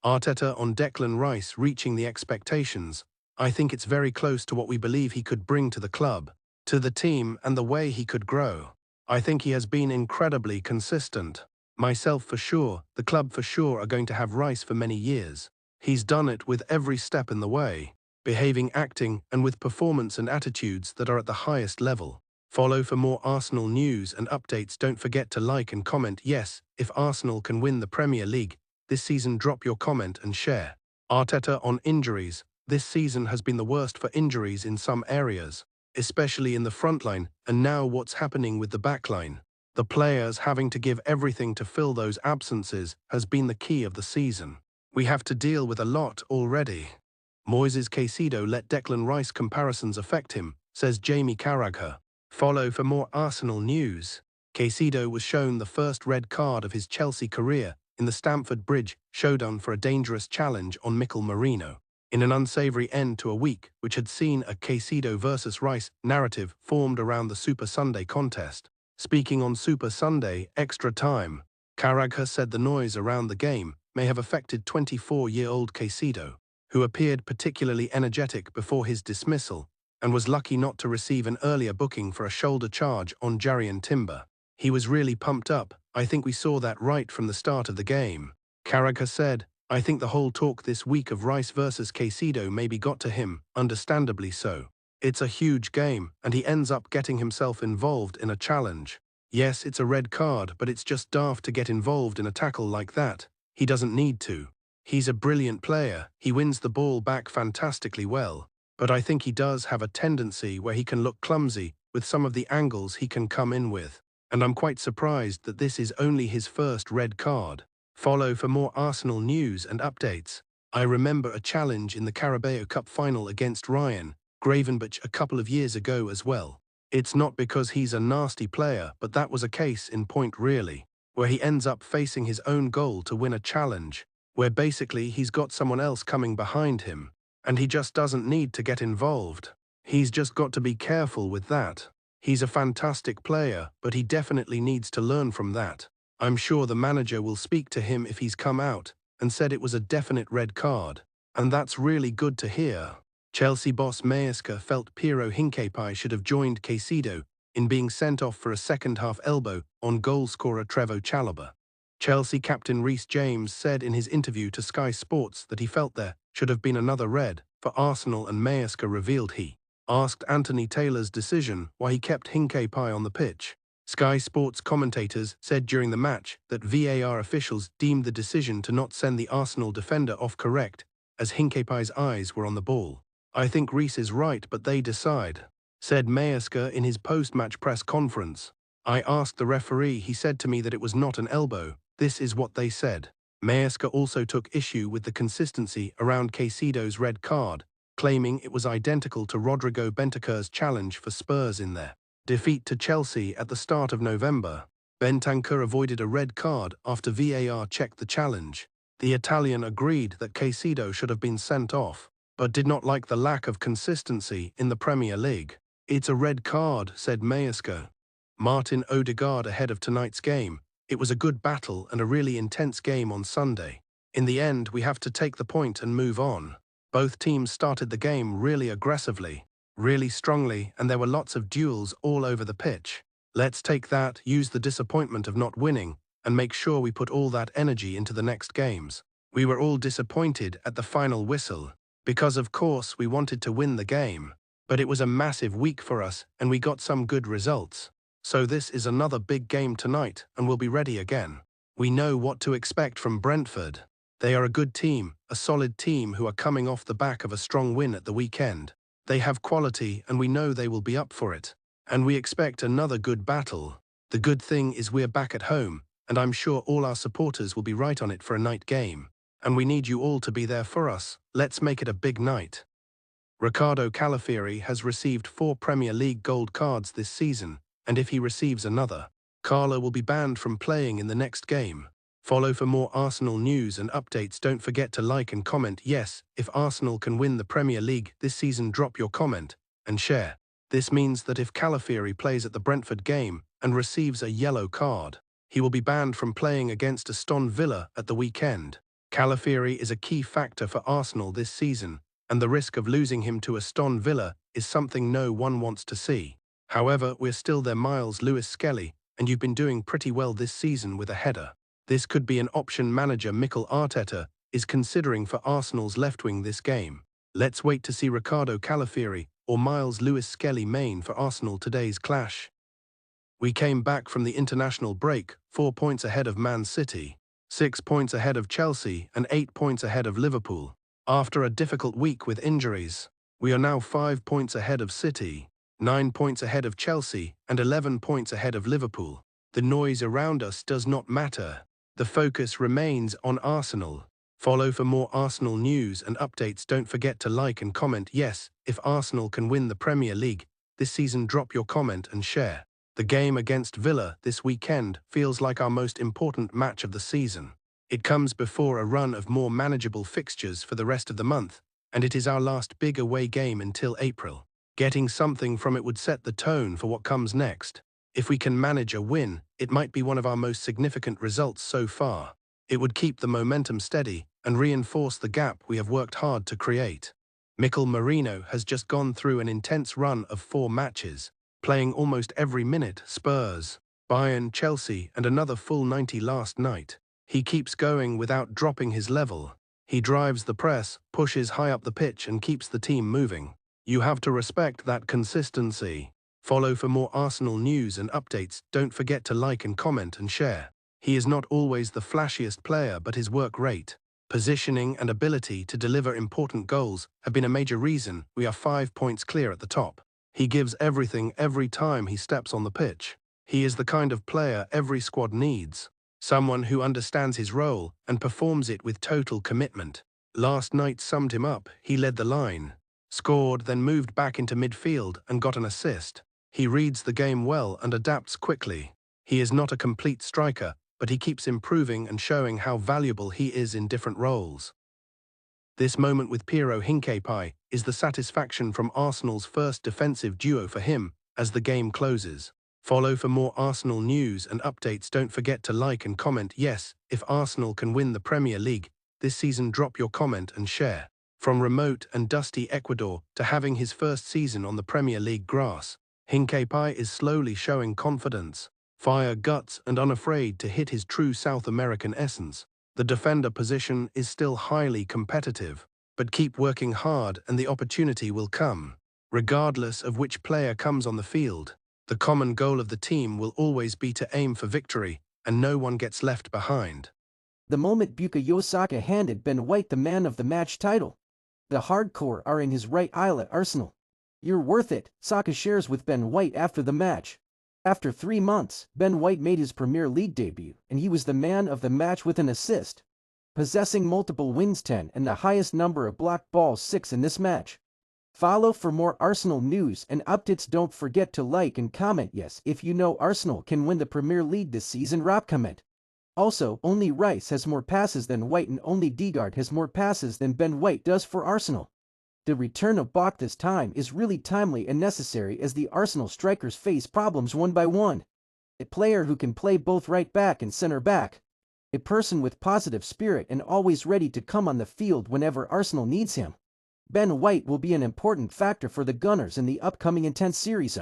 Arteta on Declan Rice reaching the expectations. I think it's very close to what we believe he could bring to the club, to the team, and the way he could grow. I think he has been incredibly consistent. Myself for sure, the club for sure are going to have Rice for many years. He's done it with every step in the way, behaving, acting, and with performance and attitudes that are at the highest level. Follow for more Arsenal news and updates. Don't forget to like and comment. Yes, if Arsenal can win the Premier League this season, drop your comment and share. Arteta on injuries. This season has been the worst for injuries in some areas, especially in the front line, and now what's happening with the back line. The players having to give everything to fill those absences has been the key of the season. We have to deal with a lot already. Moises Caicedo let Declan Rice comparisons affect him, says Jamie Carragher. Follow for more Arsenal news. Caicedo was shown the first red card of his Chelsea career in the Stamford Bridge showdown for a dangerous challenge on Merino, in an unsavoury end to a week which had seen a Caicedo versus Rice narrative formed around the Super Sunday contest. Speaking on Super Sunday Extra Time, Carragher said the noise around the game may have affected 24-year-old Caicedo, who appeared particularly energetic before his dismissal and was lucky not to receive an earlier booking for a shoulder charge on Jarian Timber. He was really pumped up. I think we saw that right from the start of the game. Carragher said, I think the whole talk this week of Rice versus Caicedo maybe got to him, understandably so. It's a huge game, and he ends up getting himself involved in a challenge. Yes, it's a red card, but it's just daft to get involved in a tackle like that. He doesn't need to. He's a brilliant player. He wins the ball back fantastically well. But I think he does have a tendency where he can look clumsy with some of the angles he can come in with. And I'm quite surprised that this is only his first red card. Follow for more Arsenal news and updates. I remember a challenge in the Carabao Cup final against Ryan Gravenberch a couple of years ago as well. It's not because he's a nasty player, but that was a case in point really, where he ends up facing his own goal to win a challenge, where basically he's got someone else coming behind him, and he just doesn't need to get involved. He's just got to be careful with that. He's a fantastic player, but he definitely needs to learn from that. I'm sure the manager will speak to him if he's come out and said it was a definite red card, and that's really good to hear. Chelsea boss Mayeska felt Piero Hincapié should have joined Caicedo in being sent off for a second-half elbow on goalscorer Trevoh Chalobah. Chelsea captain Reece James said in his interview to Sky Sports that he felt there should have been another red for Arsenal, and Mayeska revealed he asked Anthony Taylor's decision why he kept Hincapié on the pitch. Sky Sports commentators said during the match that VAR officials deemed the decision to not send the Arsenal defender off correct, as Hincapié's eyes were on the ball. I think Reece is right, but they decide, said Mayeska in his post-match press conference. I asked the referee, he said to me that it was not an elbow. This is what they said. Mayeska also took issue with the consistency around Caicedo's red card, claiming it was identical to Rodrigo Bentancur's challenge for Spurs in their defeat to Chelsea at the start of November. Bentancur avoided a red card after VAR checked the challenge. The Italian agreed that Caicedo should have been sent off, but did not like the lack of consistency in the Premier League. It's a red card, said Mayeska. Martin Odegaard ahead of tonight's game. It was a good battle and a really intense game on Sunday. In the end, we have to take the point and move on. Both teams started the game really aggressively, really strongly, and there were lots of duels all over the pitch. Let's take that, use the disappointment of not winning, and make sure we put all that energy into the next games. We were all disappointed at the final whistle, because of course we wanted to win the game. But it was a massive week for us, and we got some good results. So this is another big game tonight, and we'll be ready again. We know what to expect from Brentford. They are a good team, a solid team who are coming off the back of a strong win at the weekend. They have quality, and we know they will be up for it. And we expect another good battle. The good thing is we're back at home, and I'm sure all our supporters will be right on it for a night game. And we need you all to be there for us. Let's make it a big night. Riccardo Calafiori has received 4 Premier League gold cards this season, and if he receives another, Carlo will be banned from playing in the next game. Follow for more Arsenal news and updates. Don't forget to like and comment. Yes, if Arsenal can win the Premier League this season, drop your comment and share. This means that if Calafiori plays at the Brentford game and receives a yellow card, he will be banned from playing against Aston Villa at the weekend. Calafiori is a key factor for Arsenal this season, and the risk of losing him to Aston Villa is something no one wants to see. However, we're still their Miles Lewis-Skelly, and you've been doing pretty well this season with a header. This could be an option manager Mikel Arteta is considering for Arsenal's left wing this game. Let's wait to see Riccardo Calafiori or Miles Lewis-Skelly main for Arsenal today's clash. We came back from the international break 4 points ahead of Man City, 6 points ahead of Chelsea and 8 points ahead of Liverpool. After a difficult week with injuries, we are now 5 points ahead of City, 9 points ahead of Chelsea and 11 points ahead of Liverpool. The noise around us does not matter. The focus remains on Arsenal. Follow for more Arsenal news and updates. Don't forget to like and comment. Yes, if Arsenal can win the Premier League this season, drop your comment and share. The game against Villa this weekend feels like our most important match of the season. It comes before a run of more manageable fixtures for the rest of the month, and it is our last big away game until April. Getting something from it would set the tone for what comes next. If we can manage a win, it might be one of our most significant results so far. It would keep the momentum steady and reinforce the gap we have worked hard to create. Merino has just gone through an intense run of 4 matches, playing almost every minute. Spurs, Bayern, Chelsea and another full 90 last night. He keeps going without dropping his level. He drives the press, pushes high up the pitch and keeps the team moving. You have to respect that consistency. Follow for more Arsenal news and updates. Don't forget to like and comment and share. He is not always the flashiest player, but his work rate, positioning and ability to deliver important goals have been a major reason we are 5 points clear at the top. He gives everything every time he steps on the pitch. He is the kind of player every squad needs. Someone who understands his role and performs it with total commitment. Last night summed him up. He led the line, scored, then moved back into midfield and got an assist. He reads the game well and adapts quickly. He is not a complete striker, but he keeps improving and showing how valuable he is in different roles. This moment with Piero Hincapié is the satisfaction from Arsenal's first defensive duo for him as the game closes. Follow for more Arsenal news and updates. Don't forget to like and comment. Yes, if Arsenal can win the Premier League this season, drop your comment and share. From remote and dusty Ecuador to having his first season on the Premier League grass, Hincapié is slowly showing confidence, fire, guts and unafraid to hit his true South American essence. The defender position is still highly competitive, but keep working hard and the opportunity will come. Regardless of which player comes on the field, the common goal of the team will always be to aim for victory, and no one gets left behind. The moment Bukayo Saka handed Ben White the man of the match title, the hardcore are in his right aisle at Arsenal. "You're worth it," Saka shares with Ben White after the match. After 3 months, Ben White made his Premier League debut, and he was the man of the match with an assist, possessing multiple wins 10 and the highest number of blocked balls 6 in this match. Follow for more Arsenal news and updates. Don't forget to like and comment. Yes, if you know Arsenal can win the Premier League this season, drop comment. Also, only Rice has more passes than White and only Degaard has more passes than Ben White does for Arsenal. The return of Bach this time is really timely and necessary as the Arsenal strikers face problems one by one. A player who can play both right back and center back. A person with positive spirit and always ready to come on the field whenever Arsenal needs him. Ben White will be an important factor for the Gunners in the upcoming intense series.